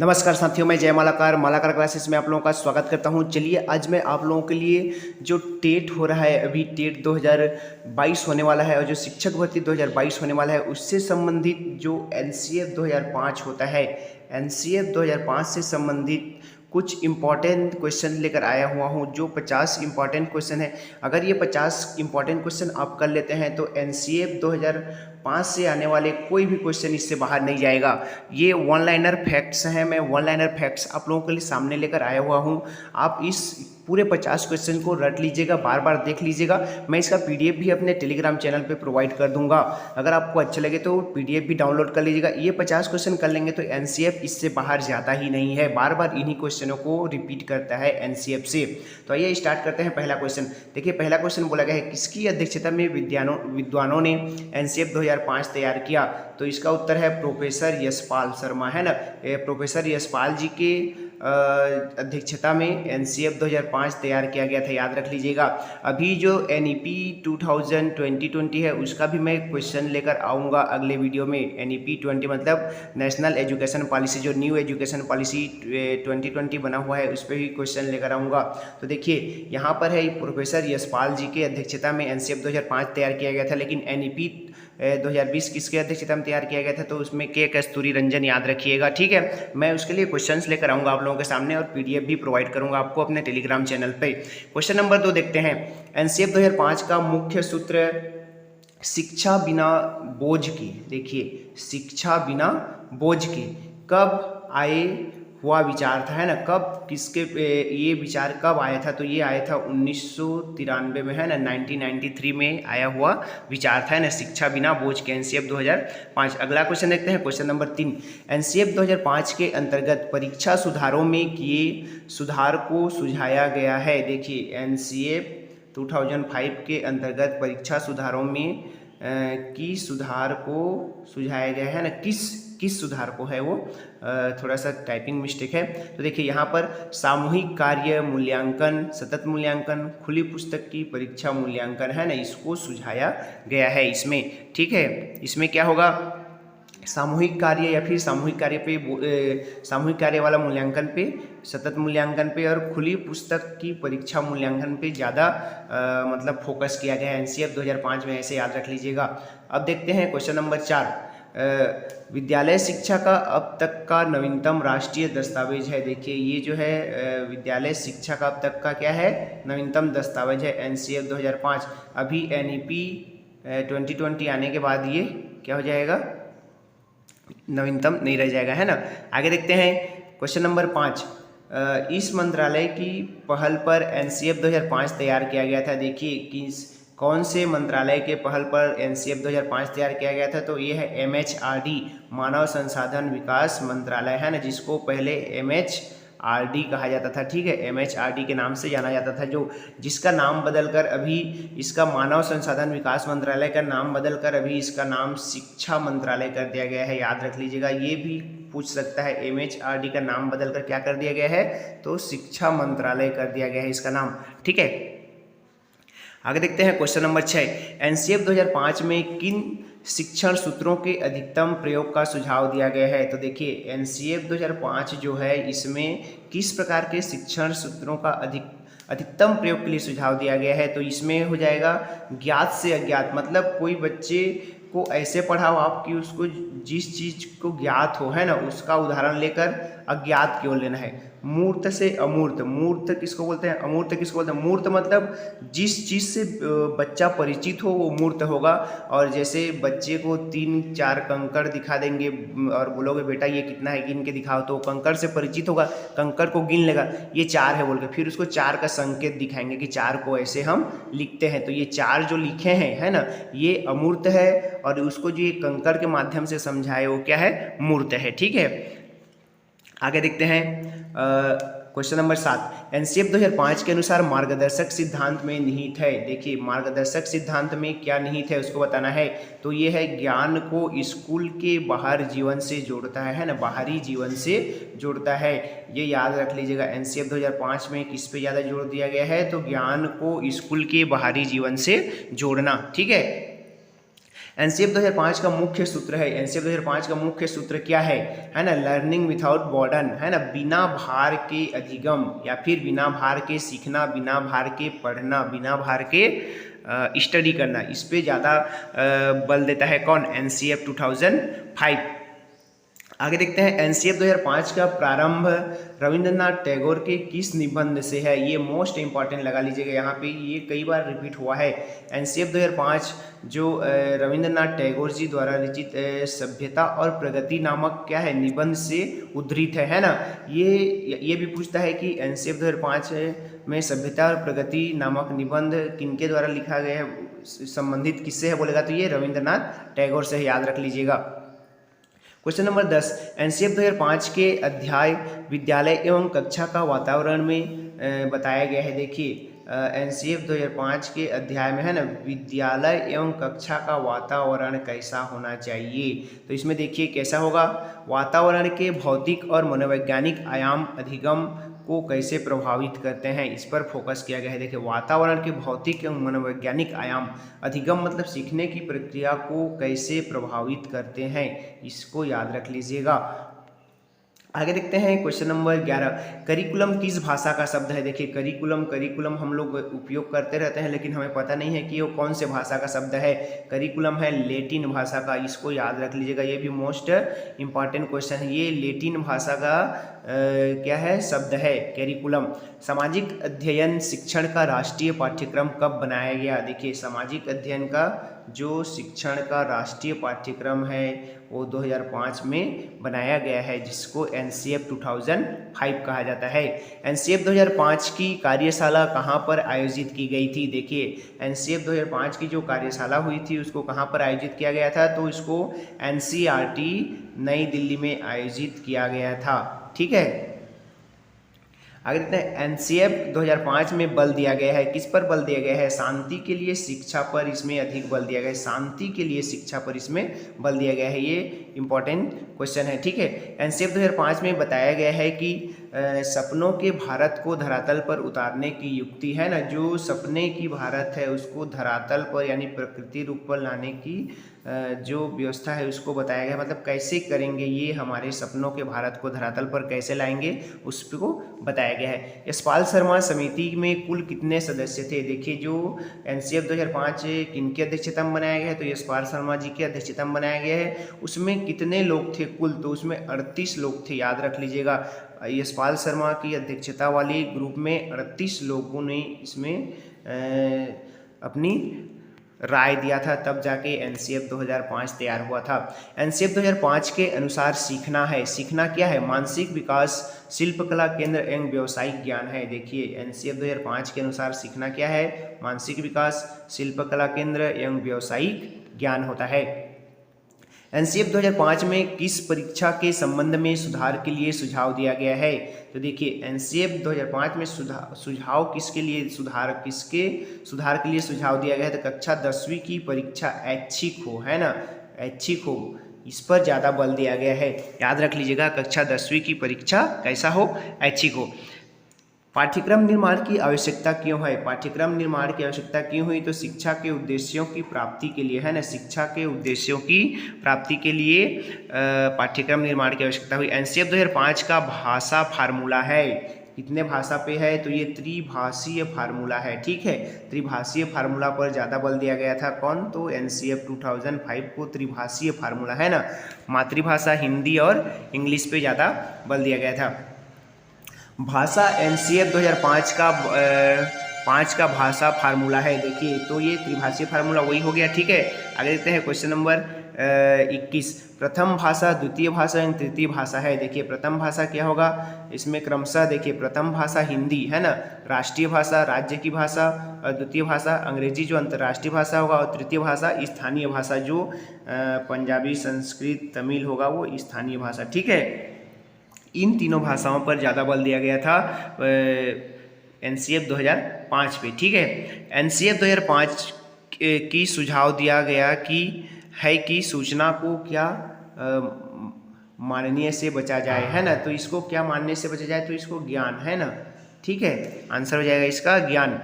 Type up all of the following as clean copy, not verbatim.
नमस्कार साथियों, मैं जय मालाकार मालाकार क्लासेस में आप लोगों का स्वागत करता हूं। चलिए आज मैं आप लोगों के लिए जो टेट हो रहा है, अभी टेट 2022 होने वाला है और जो शिक्षक भर्ती 2022 होने वाला है उससे संबंधित जो एनसीएफ 2005 होता है, एनसीएफ 2005 से संबंधित कुछ इंपॉर्टेंट क्वेश्चन लेकर आया हुआ हूं। जो 50 इंपॉर्टेंट क्वेश्चन है, अगर ये 50 इंपॉर्टेंट क्वेश्चन आप कर लेते हैं तो एनसीएफ 2005 से आने वाले कोई भी क्वेश्चन इससे बाहर नहीं जाएगा। ये वन लाइनर फैक्ट्स हैं, मैं वन लाइनर फैक्ट्स आप लोगों के लिए सामने लेकर आया हुआ हूँ। आप इस पूरे 50 क्वेश्चन को रट लीजिएगा, बार बार देख लीजिएगा। मैं इसका पीडीएफ भी अपने टेलीग्राम चैनल पे प्रोवाइड कर दूंगा। अगर आपको अच्छा लगे तो पीडीएफ भी डाउनलोड कर लीजिएगा। ये 50 क्वेश्चन कर लेंगे तो एनसीएफ इससे बाहर जाता ही नहीं है, बार बार इन्हीं क्वेश्चनों को रिपीट करता है एनसीएफ से। तो आइए स्टार्ट करते हैं। पहला क्वेश्चन देखिए, पहला क्वेश्चन बोला गया है किसकी अध्यक्षता में विद्वानों ने एनसीएफ 2005 तैयार किया। तो इसका उत्तर है प्रोफेसर यशपाल शर्मा, है ना। प्रोफेसर यशपाल जी के अध्यक्षता में एनसीएफ 2005 तैयार किया गया था, याद रख लीजिएगा। अभी जो एनईपी 2020 है उसका भी मैं क्वेश्चन लेकर आऊँगा अगले वीडियो में। एनईपी 20 मतलब नेशनल एजुकेशन पॉलिसी, जो न्यू एजुकेशन पॉलिसी 2020 बना हुआ है उस पर भी क्वेश्चन लेकर आऊँगा। तो देखिए यहाँ पर है प्रोफेसर यशपाल जी के अध्यक्षता में एनसीएफ 2005 तैयार किया गया था, लेकिन एनईपी 2020 किसके अध्यक्षता में तैयार किया गया था, तो उसमें के कस्तूरी रंजन, याद रखिएगा। ठीक है, मैं उसके लिए क्वेश्चंस लेकर आऊँगा आप लोगों के सामने और पीडीएफ भी प्रोवाइड करूँगा आपको अपने टेलीग्राम चैनल पे। क्वेश्चन नंबर 2 देखते हैं। एनसीएफ 2005 का मुख्य सूत्र शिक्षा बिना बोझ के, देखिए शिक्षा बिना बोझ के कब आए हुआ विचार था, है ना। कब किसके ये विचार कब आया था, तो ये आया था 1993 में, है ना। 1993 में आया हुआ विचार था, है ना, शिक्षा बिना बोझ के, एनसीएफ 2005। अगला क्वेश्चन देखते हैं, क्वेश्चन नंबर 3। एनसीएफ 2005 के अंतर्गत परीक्षा सुधारों में किए सुधार को सुझाया गया है। देखिए एनसीएफ 2005 के अंतर्गत परीक्षा सुधारों में की सुधार को सुझाया गया है ना। किस सुधार को है वो, थोड़ा सा टाइपिंग मिस्टेक है। तो देखिए यहाँ पर सामूहिक कार्य मूल्यांकन, सतत मूल्यांकन, खुली पुस्तक की परीक्षा मूल्यांकन, है ना, इसको सुझाया गया है इसमें। ठीक है, इसमें क्या होगा, सामूहिक कार्य या फिर सामूहिक कार्य पे सामूहिक कार्य वाला मूल्यांकन पे, सतत मूल्यांकन पे और खुली पुस्तक की परीक्षा मूल्यांकन पे ज़्यादा मतलब फोकस किया गया है एनसीएफ 2005 में, ऐसे याद रख लीजिएगा। अब देखते हैं क्वेश्चन नंबर 4। विद्यालय शिक्षा का अब तक का नवीनतम राष्ट्रीय दस्तावेज है। देखिए ये जो है विद्यालय शिक्षा का अब तक का क्या है, नवीनतम दस्तावेज है एनसीएफ 2005। अभी एनईपी 2020 आने के बाद ये क्या हो जाएगा, नवीनतम नहीं रह जाएगा, है ना। आगे देखते हैं क्वेश्चन नंबर 5। इस मंत्रालय की पहल पर एनसीएफ 2005 तैयार किया गया था। देखिए किस कौन से मंत्रालय के पहल पर एनसीएफ 2005 तैयार किया गया था, तो ये है एमएचआरडी, मानव संसाधन विकास मंत्रालय, है ना, जिसको पहले एमएचआरडी कहा जाता था। ठीक है, एमएचआरडी के नाम से जाना जाता था, जो जिसका नाम बदलकर अभी इसका मानव संसाधन विकास मंत्रालय का नाम बदलकर अभी इसका नाम शिक्षा मंत्रालय कर दिया गया है, याद रख लीजिएगा। ये भी पूछ सकता है, एमएचआरडी का नाम बदलकर क्या कर दिया गया है, तो शिक्षा मंत्रालय कर दिया गया है इसका नाम। ठीक है, आगे देखते हैं क्वेश्चन नंबर 6। एनसीएफ 2005 में किन शिक्षण सूत्रों के अधिकतम प्रयोग का सुझाव दिया गया है। तो देखिए एनसीएफ 2005 जो है इसमें किस प्रकार के शिक्षण सूत्रों का अधिकतम प्रयोग के लिए सुझाव दिया गया है, तो इसमें हो जाएगा ज्ञात से अज्ञात, मतलब कोई बच्चे को ऐसे पढ़ाओ आप कि उसको जिस चीज़ को ज्ञात हो, है ना, उसका उदाहरण लेकर अज्ञात क्यों लेना है। मूर्त से अमूर्त, मूर्त किसको बोलते हैं, अमूर्त किसको बोलते हैं। मूर्त मतलब जिस चीज़ से बच्चा परिचित हो वो मूर्त होगा। और जैसे बच्चे को 3-4 कंकड़ दिखा देंगे और बोलोगे बेटा ये कितना है गिन के दिखाओ, तो कंकड़ से परिचित होगा, कंकड़ को गिन लेगा, ये 4 है बोल के, फिर उसको 4 का संकेत दिखाएंगे कि 4 को ऐसे हम लिखते हैं। तो ये 4 जो लिखे हैं, है ना, ये अमूर्त है, और उसको जो ये कंकड़ के माध्यम से समझाए वो क्या है, मूर्त है। ठीक है, आगे देखते हैं क्वेश्चन नंबर 7। एनसीएफ 2005 के अनुसार मार्गदर्शक सिद्धांत में निहित है। देखिए मार्गदर्शक सिद्धांत में क्या निहित है उसको बताना है। तो ये है ज्ञान को स्कूल के बाहर जीवन से जोड़ता है ना, बाहरी जीवन से जोड़ता है, ये याद रख लीजिएगा। एनसीएफ 2005 में किस पे ज़्यादा जोर दिया गया है, तो ज्ञान को स्कूल के बाहरी जीवन से जोड़ना। ठीक है, एनसीएफ 2005 का मुख्य सूत्र है, एनसीएफ 2005 का मुख्य सूत्र क्या है ना, लर्निंग विदाउट बर्डन, है ना, बिना भार के अधिगम या फिर बिना भार के सीखना, बिना भार के पढ़ना, बिना भार के स्टडी करना, इस पे ज़्यादा बल देता है कौन, एनसीएफ 2005। आगे देखते हैं एनसीएफ 2005 का प्रारंभ रविंद्रनाथ टैगोर के किस निबंध से है। ये मोस्ट इंपॉर्टेंट लगा लीजिएगा, यहाँ पे ये कई बार रिपीट हुआ है। एनसीएफ 2005 जो रविंद्रनाथ टैगोर जी द्वारा रचित सभ्यता और प्रगति नामक क्या है, निबंध से उद्धृत है ना। ये भी पूछता है कि एनसीएफ 2005 में सभ्यता और प्रगति नामक निबंध किनके द्वारा लिखा गया है, संबंधित किससे है बोलेगा तो ये रविंद्रनाथ टैगोर से है, याद रख लीजिएगा। क्वेश्चन नंबर 10, एनसीएफ 2005 के अध्याय विद्यालय एवं कक्षा का वातावरण में बताया गया है। देखिए एनसीएफ 2005 के अध्याय में है ना, विद्यालय एवं कक्षा का वातावरण कैसा होना चाहिए, तो इसमें देखिए कैसा होगा, वातावरण के भौतिक और मनोवैज्ञानिक आयाम अधिगम को कैसे प्रभावित करते हैं, इस पर फोकस किया गया है। देखिए वातावरण के भौतिक एवं मनोवैज्ञानिक आयाम, अधिगम मतलब सीखने की प्रक्रिया को कैसे प्रभावित करते हैं, इसको याद रख लीजिएगा। आगे देखते हैं क्वेश्चन नंबर 11, करिकुलम किस भाषा का शब्द है। देखिए करिकुलम हम लोग उपयोग करते रहते हैं, लेकिन हमें पता नहीं है कि वो कौन से भाषा का शब्द है। करिकुलम है लेटिन भाषा का, इसको याद रख लीजिएगा, ये भी मोस्ट इंपॉर्टेंट क्वेश्चन है। ये लेटिन भाषा का क्या है, शब्द है करिकुलम। सामाजिक अध्ययन शिक्षण का राष्ट्रीय पाठ्यक्रम कब बनाया गया। देखिए सामाजिक अध्ययन का जो शिक्षण का राष्ट्रीय पाठ्यक्रम है वो 2005 में बनाया गया है, जिसको एनसीएफ 2005 कहा जाता है। एनसीएफ 2005 की कार्यशाला कहाँ पर आयोजित की गई थी। देखिए एनसीएफ 2005 की जो कार्यशाला हुई थी उसको कहाँ पर आयोजित किया गया था, तो इसको एनसीईआरटी नई दिल्ली में आयोजित किया गया था, ठीक है। आगे देखते हैं एनसीएफ 2005 में बल दिया गया है, किस पर बल दिया गया है, शांति के लिए शिक्षा पर इसमें अधिक बल दिया गया है, शांति के लिए शिक्षा पर इसमें बल दिया गया है, ये इंपॉर्टेंट क्वेश्चन है, ठीक है। एनसीएफ 2005 में बताया गया है कि सपनों के भारत को धरातल पर उतारने की युक्ति है ना, जो सपने की भारत है उसको धरातल पर यानी प्रकृति रूप पर लाने की जो व्यवस्था है उसको बताया गया, मतलब कैसे करेंगे ये, हमारे सपनों के भारत को धरातल पर कैसे लाएंगे उसको बताया गया है। यशपाल शर्मा समिति में कुल कितने सदस्य थे। देखिए जो एनसीएफ 2005 किनकी अध्यक्षता में बनाया गया है, तो यशपाल शर्मा जी की अध्यक्षता में बनाया गया है। उसमें कितने लोग थे कुल, तो उसमें 38 लोग थे, याद रख लीजिएगा। यशपाल शर्मा की अध्यक्षता वाली ग्रुप में 38 लोगों ने इसमें अपनी राय दिया था, तब जाके एनसीएफ 2005 तैयार हुआ था। एनसीएफ 2005 के अनुसार सीखना है, सीखना क्या है, मानसिक विकास, शिल्पकला केंद्र एवं व्यावसायिक ज्ञान है। देखिए एनसीएफ 2005 के अनुसार सीखना क्या है, मानसिक विकास, शिल्पकला केंद्र एवं व्यावसायिक ज्ञान होता है। एनसीएफ 2005 में किस परीक्षा के संबंध में सुधार के लिए सुझाव दिया गया है। तो देखिए एनसीएफ 2005 में सुझाव किसके लिए, सुधार के लिए सुझाव दिया गया है, तो कक्षा 10वीं की परीक्षा ऐच्छिक हो, है ना, ऐच्छिक हो, इस पर ज़्यादा बल दिया गया है, याद रख लीजिएगा। कक्षा 10वीं की परीक्षा कैसा हो, ऐच्छिक हो। पाठ्यक्रम निर्माण की आवश्यकता क्यों है, पाठ्यक्रम निर्माण की आवश्यकता क्यों हुई, तो शिक्षा के उद्देश्यों की प्राप्ति के लिए, है ना, शिक्षा के उद्देश्यों की प्राप्ति के लिए पाठ्यक्रम निर्माण की आवश्यकता हुई। एनसीएफ 2005 का भाषा फार्मूला है, कितने भाषा पे है, तो ये त्रिभाषीय फार्मूला है, ठीक है। त्रिभाषीय फार्मूला पर ज़्यादा बल दिया गया था, कौन, तो एनसीएफ 2005 को त्रिभाषीय फार्मूला, है ना, मातृभाषा हिंदी और इंग्लिश पे ज़्यादा बल दिया गया था। भाषा एनसीएफ 2005 का भाषा फार्मूला है। देखिए तो ये त्रिभाषीय फार्मूला वही हो गया, ठीक है। आगे देखते हैं क्वेश्चन नंबर 21, प्रथम भाषा, द्वितीय भाषा एवं तृतीय भाषा है। देखिए प्रथम भाषा क्या होगा, इसमें क्रमशः देखिए प्रथम भाषा हिंदी, है ना, राष्ट्रीय भाषा, राज्य की भाषा, और द्वितीय भाषा अंग्रेजी जो अंतर्राष्ट्रीय भाषा होगा, और तृतीय भाषा स्थानीय भाषा जो पंजाबी, संस्कृत, तमिल होगा वो स्थानीय भाषा, ठीक है। इन तीनों भाषाओं पर ज़्यादा बल दिया गया था एनसीएफ 2005 पे, ठीक है। एनसीएफ 2005 की सुझाव दिया गया कि सूचना को क्या मानने से बचा जाए, है ना, तो इसको क्या मानने से बचा जाए, तो इसको ज्ञान, है ना, ठीक है, आंसर हो जाएगा इसका ज्ञान।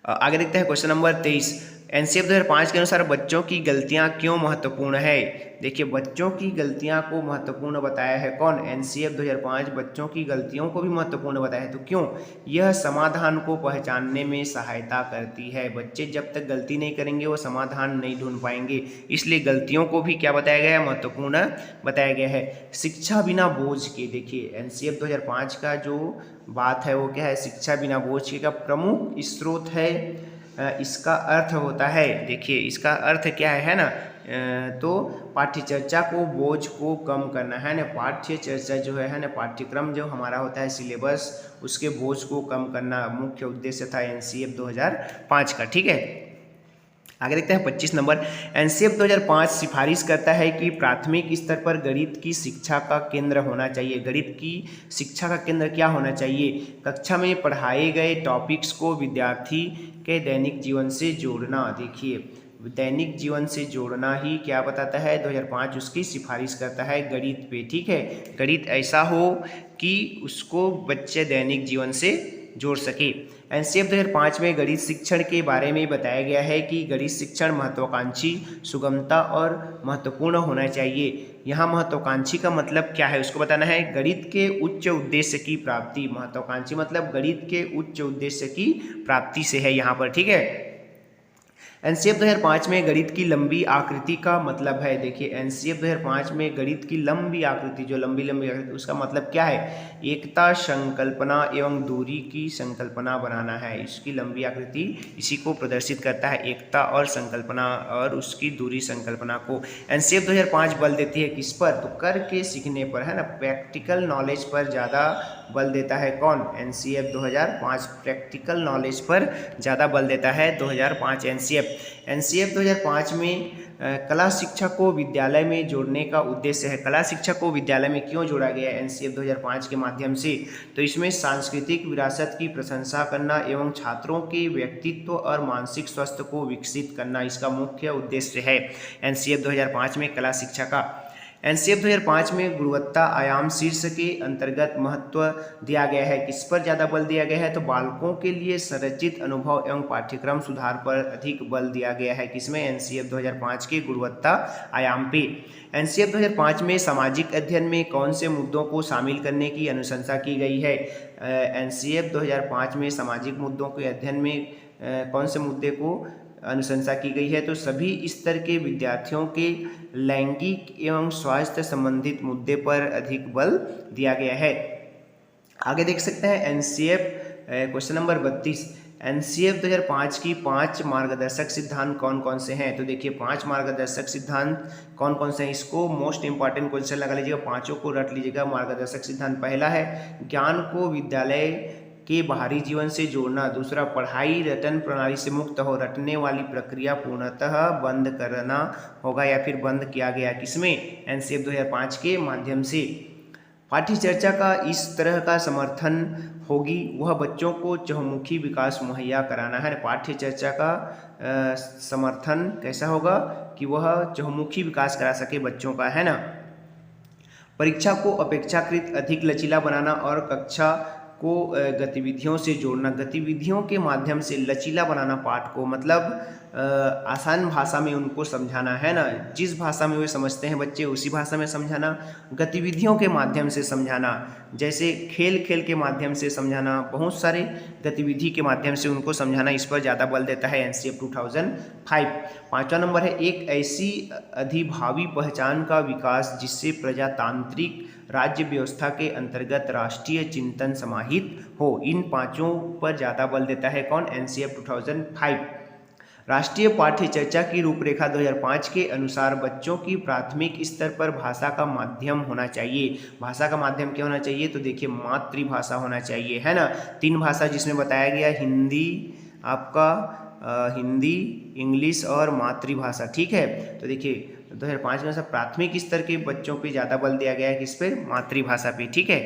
आगे देखते हैं क्वेश्चन नंबर 23, एनसीएफ 2005 के अनुसार बच्चों की गलतियां क्यों महत्वपूर्ण है। देखिए बच्चों की गलतियां को महत्वपूर्ण बताया है कौन, एनसीएफ 2005 बच्चों की गलतियों को भी महत्वपूर्ण बताया है। तो क्यों, यह समाधान को पहचानने में सहायता करती है। बच्चे जब तक गलती नहीं करेंगे वो समाधान नहीं ढूंढ पाएंगे, इसलिए गलतियों को भी क्या बताया गया है, महत्वपूर्ण बताया गया है। शिक्षा बिना बोझ के, देखिए एनसीएफ 2005 का जो बात है वो क्या है, शिक्षा बिना बोझ के का प्रमुख स्रोत है। इसका अर्थ होता है, देखिए इसका अर्थ क्या है ना, तो पाठ्य चर्चा को बोझ को कम करना है ना, पाठ्य चर्चा जो है ना, पाठ्यक्रम जो हमारा होता है सिलेबस, उसके बोझ को कम करना मुख्य उद्देश्य था एनसीएफ 2005 का। ठीक है, आगे देखते हैं 25 नंबर। एनसीएफ 2005 सिफारिश करता है कि प्राथमिक स्तर पर गणित की शिक्षा का केंद्र होना चाहिए। गणित की शिक्षा का केंद्र क्या होना चाहिए, कक्षा में पढ़ाए गए टॉपिक्स को विद्यार्थी के दैनिक जीवन से जोड़ना। देखिए दैनिक जीवन से जोड़ना ही क्या बताता है, 2005 उसकी सिफारिश करता है गणित पे। ठीक है, गणित ऐसा हो कि उसको बच्चे दैनिक जीवन से जोड़ सके। एनसीएफ 2005 में गणित शिक्षण के बारे में बताया गया है कि गणित शिक्षण महत्वाकांक्षी, सुगमता और महत्वपूर्ण होना चाहिए। यहाँ महत्वाकांक्षी का मतलब क्या है उसको बताना है, गणित के उच्च उद्देश्य की प्राप्ति। महत्वाकांक्षी मतलब गणित के उच्च उद्देश्य की प्राप्ति से है यहाँ पर। ठीक है, एनसीएफ 2005 में गणित की लंबी आकृति का मतलब है। देखिए एनसीएफ 2005 में गणित की लंबी आकृति, जो लंबी आकृति, उसका मतलब क्या है, एकता, संकल्पना एवं दूरी की संकल्पना बनाना है। इसकी लंबी आकृति इसी को प्रदर्शित करता है, एकता और संकल्पना और उसकी दूरी संकल्पना को। एनसीएफ 2005 बल देती है किस पर, तो करके सीखने पर, है ना, प्रैक्टिकल नॉलेज पर ज़्यादा बल देता है कौन, एनसीएफ 2005 प्रैक्टिकल नॉलेज पर ज़्यादा बल देता है 2005 एनसीएफ 2005 में कला शिक्षा को विद्यालय में जोड़ने का उद्देश्य है। कला शिक्षा को विद्यालय में क्यों जोड़ा गया है एनसीएफ 2005 के माध्यम से, तो इसमें सांस्कृतिक विरासत की प्रशंसा करना एवं छात्रों के व्यक्तित्व और मानसिक स्वास्थ्य को विकसित करना इसका मुख्य उद्देश्य है एनसीएफ 2005 में कला शिक्षा का। एनसीएफ 2005 में गुणवत्ता आयाम शीर्ष के अंतर्गत महत्व दिया गया है। किस पर ज़्यादा बल दिया गया है, तो बालकों के लिए संरचित अनुभव एवं पाठ्यक्रम सुधार पर अधिक बल दिया गया है। किसमें, एनसीएफ 2005 के गुणवत्ता आयाम पे। एनसीएफ 2005 में सामाजिक अध्ययन में कौन से मुद्दों को शामिल करने की अनुशंसा की गई है। एनसीएफ 2005 में सामाजिक मुद्दों के अध्ययन में कौन से मुद्दे को अनुशंसा की गई है, तो सभी स्तर के विद्यार्थियों के लैंगिक एवं स्वास्थ्य संबंधित मुद्दे पर अधिक बल दिया गया है। आगे देख सकते हैं एनसीएफ क्वेश्चन नंबर 32, एनसीएफ 2005 की 5 मार्गदर्शक सिद्धांत कौन कौन से हैं। तो देखिए 5 मार्गदर्शक सिद्धांत कौन कौन से हैं, इसको मोस्ट इंपॉर्टेंट क्वेश्चन लगा लीजिएगा, पांचों को रट लीजिएगा। मार्गदर्शक सिद्धांत पहला है ज्ञान को विद्यालय के बाहरी जीवन से जोड़ना। दूसरा, पढ़ाई रटन प्रणाली से मुक्त हो, रटने वाली प्रक्रिया पूर्णतः बंद करना होगा या फिर बंद किया गया। किसमें, एनसीएफ 2005 के माध्यम से। पाठ्य चर्चा का इस तरह का समर्थन होगी, वह बच्चों को चहुमुखी विकास मुहैया कराना है। पाठ्य चर्चा का समर्थन कैसा होगा कि वह चहुमुखी विकास करा सके बच्चों का, है ना। परीक्षा को अपेक्षाकृत अधिक लचीला बनाना और कक्षा को गतिविधियों से जोड़ना। गतिविधियों के माध्यम से लचीला बनाना पाठ को, मतलब आसान भाषा में उनको समझाना, है ना, जिस भाषा में वे समझते हैं बच्चे उसी भाषा में समझाना। गतिविधियों के माध्यम से समझाना, जैसे खेल खेल के माध्यम से समझाना, बहुत सारे गतिविधि के माध्यम से उनको समझाना, इस पर ज़्यादा बल देता है एनसीएफ 2005। पाँचवा नंबर है एक ऐसी अधिभावी पहचान का विकास जिससे प्रजातांत्रिक राज्य व्यवस्था के अंतर्गत राष्ट्रीय चिंतन समाहित हो। इन पांचों पर ज़्यादा बल देता है कौन, एनसीएफ 2005। राष्ट्रीय पाठ्य चर्चा की रूपरेखा 2005 के अनुसार बच्चों की प्राथमिक स्तर पर भाषा का माध्यम होना चाहिए। भाषा का माध्यम क्या होना चाहिए, तो देखिए मातृभाषा होना चाहिए, है ना। 3 भाषा जिसमें बताया गया, हिंदी, आपका हिंदी, इंग्लिश और मातृभाषा। ठीक है, तो देखिए 2005 में सब प्राथमिक स्तर के बच्चों पे ज़्यादा बल दिया गया है, किस पे, मातृभाषा पे। ठीक है,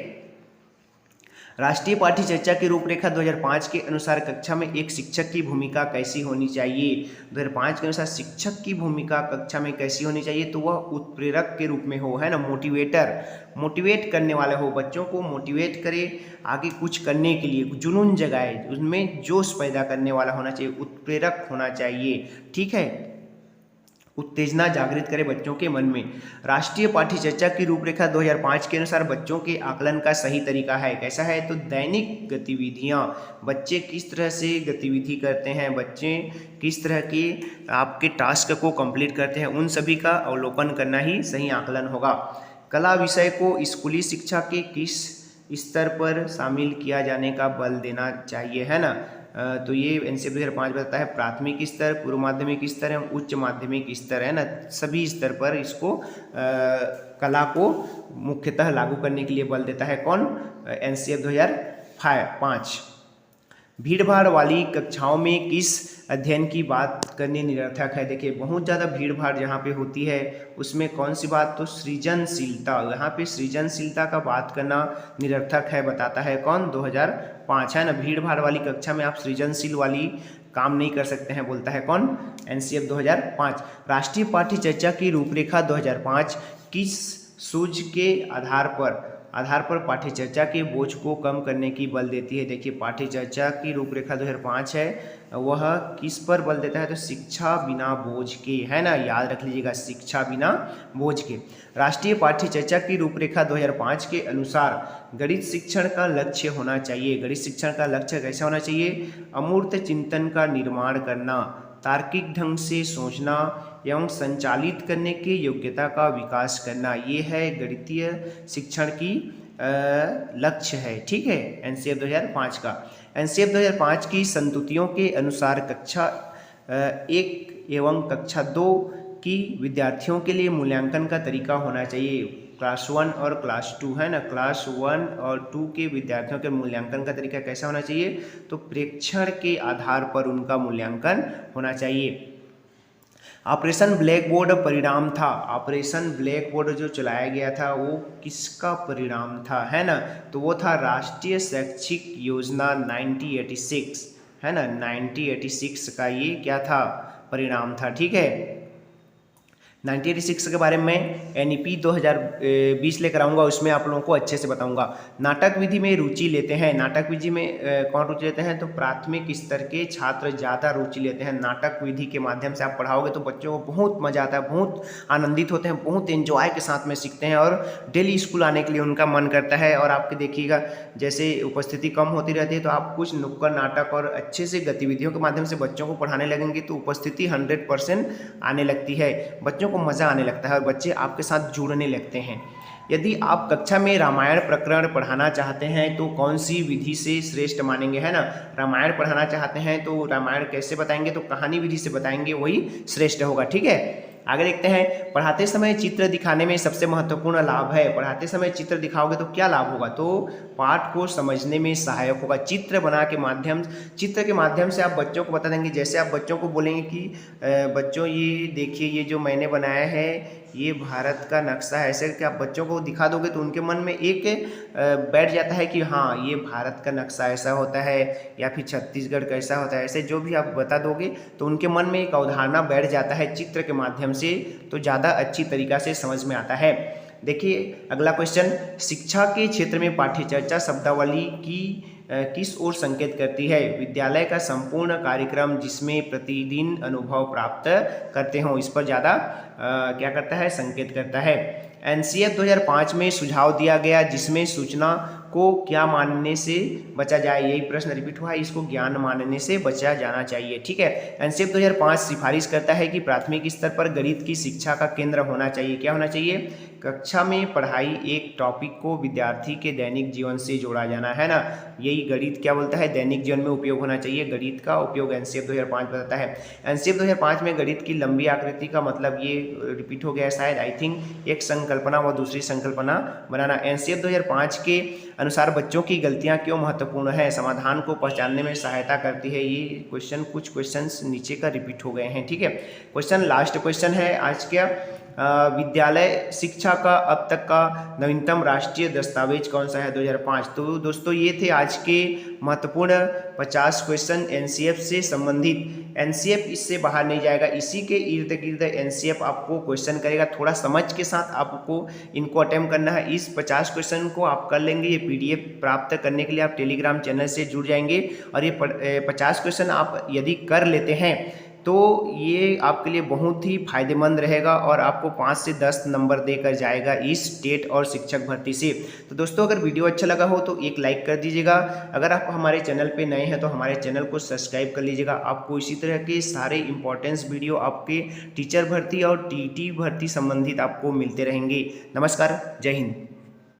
राष्ट्रीय पाठ्य चर्चा की रूपरेखा 2005 के अनुसार कक्षा में एक शिक्षक की भूमिका कैसी होनी चाहिए। 2005 के अनुसार शिक्षक की भूमिका कक्षा में कैसी होनी चाहिए, तो वह उत्प्रेरक के रूप में हो, है ना, मोटिवेटर, मोटिवेट करने वाले हो, बच्चों को मोटिवेट करे आगे कुछ करने के लिए, जुनून जगाए, उनमें जोश पैदा करने वाला होना चाहिए, उत्प्रेरक होना चाहिए, ठीक है, उत्तेजना जागृत करे बच्चों के मन में। राष्ट्रीय पाठ्य चर्चा की रूपरेखा 2005 के अनुसार बच्चों के आकलन का सही तरीका है, कैसा है, तो दैनिक गतिविधियां, बच्चे किस तरह से गतिविधि करते हैं, बच्चे किस तरह के आपके टास्क को कंप्लीट करते हैं, उन सभी का अवलोकन करना ही सही आकलन होगा। कला विषय को स्कूली शिक्षा के किस स्तर पर शामिल किया जाने का बल देना चाहिए, है ना, तो ये एनसीईआरटी 2005 बताता है प्राथमिक स्तर, पूर्व माध्यमिक स्तर एवं उच्च माध्यमिक स्तर, है ना, सभी स्तर पर इसको कला को मुख्यतः लागू करने के लिए बल देता है कौन, एनसीईआरटी 2005। भीड़भाड़ वाली कक्षाओं में किस अध्ययन की बात करनी निरर्थक है। देखिए बहुत ज़्यादा भीड़भाड़ जहाँ पे होती है उसमें कौन सी बात, तो सृजनशीलता, यहाँ पे सृजनशीलता का बात करना निरर्थक है, बताता है कौन, 2005, है ना। भीड़भाड़ वाली कक्षा में आप सृजनशील वाली काम नहीं कर सकते हैं, बोलता है कौन, एनसीईआरटी 2005। राष्ट्रीय पाठ्य चर्चा की रूपरेखा 2005 किस सूझ के आधार पर पाठ्य चर्चा के बोझ को कम करने की बल देती है। देखिए पाठ्य चर्चा की रूपरेखा 2005 है, वह किस पर बल देता है, तो शिक्षा बिना बोझ के, है ना, याद रख लीजिएगा, शिक्षा बिना बोझ के। राष्ट्रीय पाठ्य चर्चा की रूपरेखा 2005 के अनुसार गणित शिक्षण का लक्ष्य होना चाहिए। गणित शिक्षण का लक्ष्य कैसा होना चाहिए, अमूर्त चिंतन का निर्माण करना, तार्किक ढंग से सोचना एवं संचालित करने की योग्यता का विकास करना, ये है गणितीय शिक्षण की लक्ष्य है, ठीक है, एनसीईआरटी 2005 का। एनसीईआरटी 2005 की संतुतियों के अनुसार कक्षा 1 एवं कक्षा 2 की विद्यार्थियों के लिए मूल्यांकन का तरीका होना चाहिए। क्लास 1 और क्लास 2, है ना, क्लास 1 और 2 के विद्यार्थियों के मूल्यांकन का तरीका कैसा होना चाहिए, तो प्रेक्षण के आधार पर उनका मूल्यांकन होना चाहिए। ऑपरेशन ब्लैक बोर्ड परिणाम था, ऑपरेशन ब्लैक बोर्ड जो चलाया गया था वो किसका परिणाम था, है ना, तो वो था राष्ट्रीय शैक्षिक योजना 1986, है ना, 1986 का ये क्या था, परिणाम था, ठीक है। 1986 के बारे में एनईपी 2020 लेकर आऊँगा, उसमें आप लोगों को अच्छे से बताऊंगा। नाटक विधि में रुचि लेते हैं, नाटक विधि में कौन रुचि लेते हैं, तो प्राथमिक स्तर के छात्र ज़्यादा रुचि लेते हैं। नाटक विधि के माध्यम से आप पढ़ाओगे तो बच्चों को बहुत मज़ा आता है, बहुत आनंदित होते हैं, बहुत एंजॉय के साथ में सीखते हैं और डेली स्कूल आने के लिए उनका मन करता है। और आपके देखिएगा जैसे उपस्थिति कम होती रहती है तो आप कुछ नुक्कड़ नाटक और अच्छे से गतिविधियों के माध्यम से बच्चों को पढ़ाने लगेंगे तो उपस्थिति 100% आने लगती है, बच्चों को मज़ा आने लगता है और बच्चे आपके साथ जुड़ने लगते हैं। यदि आप कक्षा में रामायण प्रकरण पढ़ाना चाहते हैं तो कौन सी विधि से श्रेष्ठ मानेंगे, है ना, रामायण पढ़ाना चाहते हैं तो रामायण कैसे बताएंगे, तो कहानी विधि से बताएंगे, वही श्रेष्ठ होगा, ठीक है। आगे देखते हैं, पढ़ाते समय चित्र दिखाने में सबसे महत्वपूर्ण लाभ है। पढ़ाते समय चित्र दिखाओगे तो क्या लाभ होगा, तो पाठ को समझने में सहायक होगा। चित्र के माध्यम से आप बच्चों को बता देंगे। जैसे आप बच्चों को बोलेंगे कि बच्चों ये देखिए ये जो मैंने बनाया है ये भारत का नक्शा है, ऐसे कि आप बच्चों को दिखा दोगे तो उनके मन में एक बैठ जाता है कि हाँ ये भारत का नक्शा ऐसा होता है या फिर छत्तीसगढ़ कैसा होता है, ऐसे जो भी आप बता दोगे तो उनके मन में एक अवधारणा बैठ जाता है चित्र के माध्यम से, तो ज़्यादा अच्छी तरीक़ा से समझ में आता है। देखिए अगला क्वेश्चन, शिक्षा के क्षेत्र में पाठ्यचर्चा शब्दावली की किस ओर संकेत करती है। विद्यालय का संपूर्ण कार्यक्रम जिसमें प्रतिदिन अनुभव प्राप्त करते हों, इस पर ज़्यादा क्या करता है, संकेत करता है। एनसीईआरटी 2005 में सुझाव दिया गया जिसमें सूचना को क्या मानने से बचा जाए, यही प्रश्न रिपीट हुआ है, इसको ज्ञान मानने से बचा जाना चाहिए, ठीक है। एनसीईआरटी 2005 सिफारिश करता है कि प्राथमिक स्तर पर गणित की शिक्षा का केंद्र होना चाहिए। क्या होना चाहिए, कक्षा में पढ़ाई एक टॉपिक को विद्यार्थी के दैनिक जीवन से जोड़ा जाना, है ना, यही गणित क्या बोलता है, दैनिक जीवन में उपयोग होना चाहिए। गणित का उपयोग एनसीईआरटी 2005 बताता है। एनसीईआरटी 2005 में गणित की लंबी आकृति का मतलब ये रिपीट हो गया शायद, आई थिंक, एक संकल्पना व दूसरी संकल्पना बनाना। एनसीईआरटी 2005 के अनुसार बच्चों की गलतियां क्यों महत्वपूर्ण है, समाधान को पहचानने में सहायता करती है। ये क्वेश्चन कुछ क्वेश्चंस नीचे का रिपीट हो गए हैं, ठीक है। क्वेश्चन लास्ट क्वेश्चन है आज क्या, विद्यालय शिक्षा का अब तक का नवीनतम राष्ट्रीय दस्तावेज कौन सा है? 2005। तो दोस्तों ये थे आज के महत्वपूर्ण 50 क्वेश्चन एनसीएफ से संबंधित। एनसीएफ इससे बाहर नहीं जाएगा, इसी के इर्द गिर्द एनसीएफ आपको क्वेश्चन करेगा। थोड़ा समझ के साथ आपको इनको अटेम्प्ट करना है। इस 50 क्वेश्चन को आप कर लेंगे। ये पीडीएफ प्राप्त करने के लिए आप टेलीग्राम चैनल से जुड़ जाएंगे और ये 50 क्वेश्चन आप यदि कर लेते हैं तो ये आपके लिए बहुत ही फायदेमंद रहेगा और आपको 5 से 10 नंबर देकर जाएगा इस टेट और शिक्षक भर्ती से। तो दोस्तों अगर वीडियो अच्छा लगा हो तो एक लाइक कर दीजिएगा। अगर आप हमारे चैनल पे नए हैं तो हमारे चैनल को सब्सक्राइब कर लीजिएगा। आपको इसी तरह के सारे इंपॉर्टेंस वीडियो आपके टीचर भर्ती और टीटी भर्ती संबंधित आपको मिलते रहेंगे। नमस्कार, जय हिंद।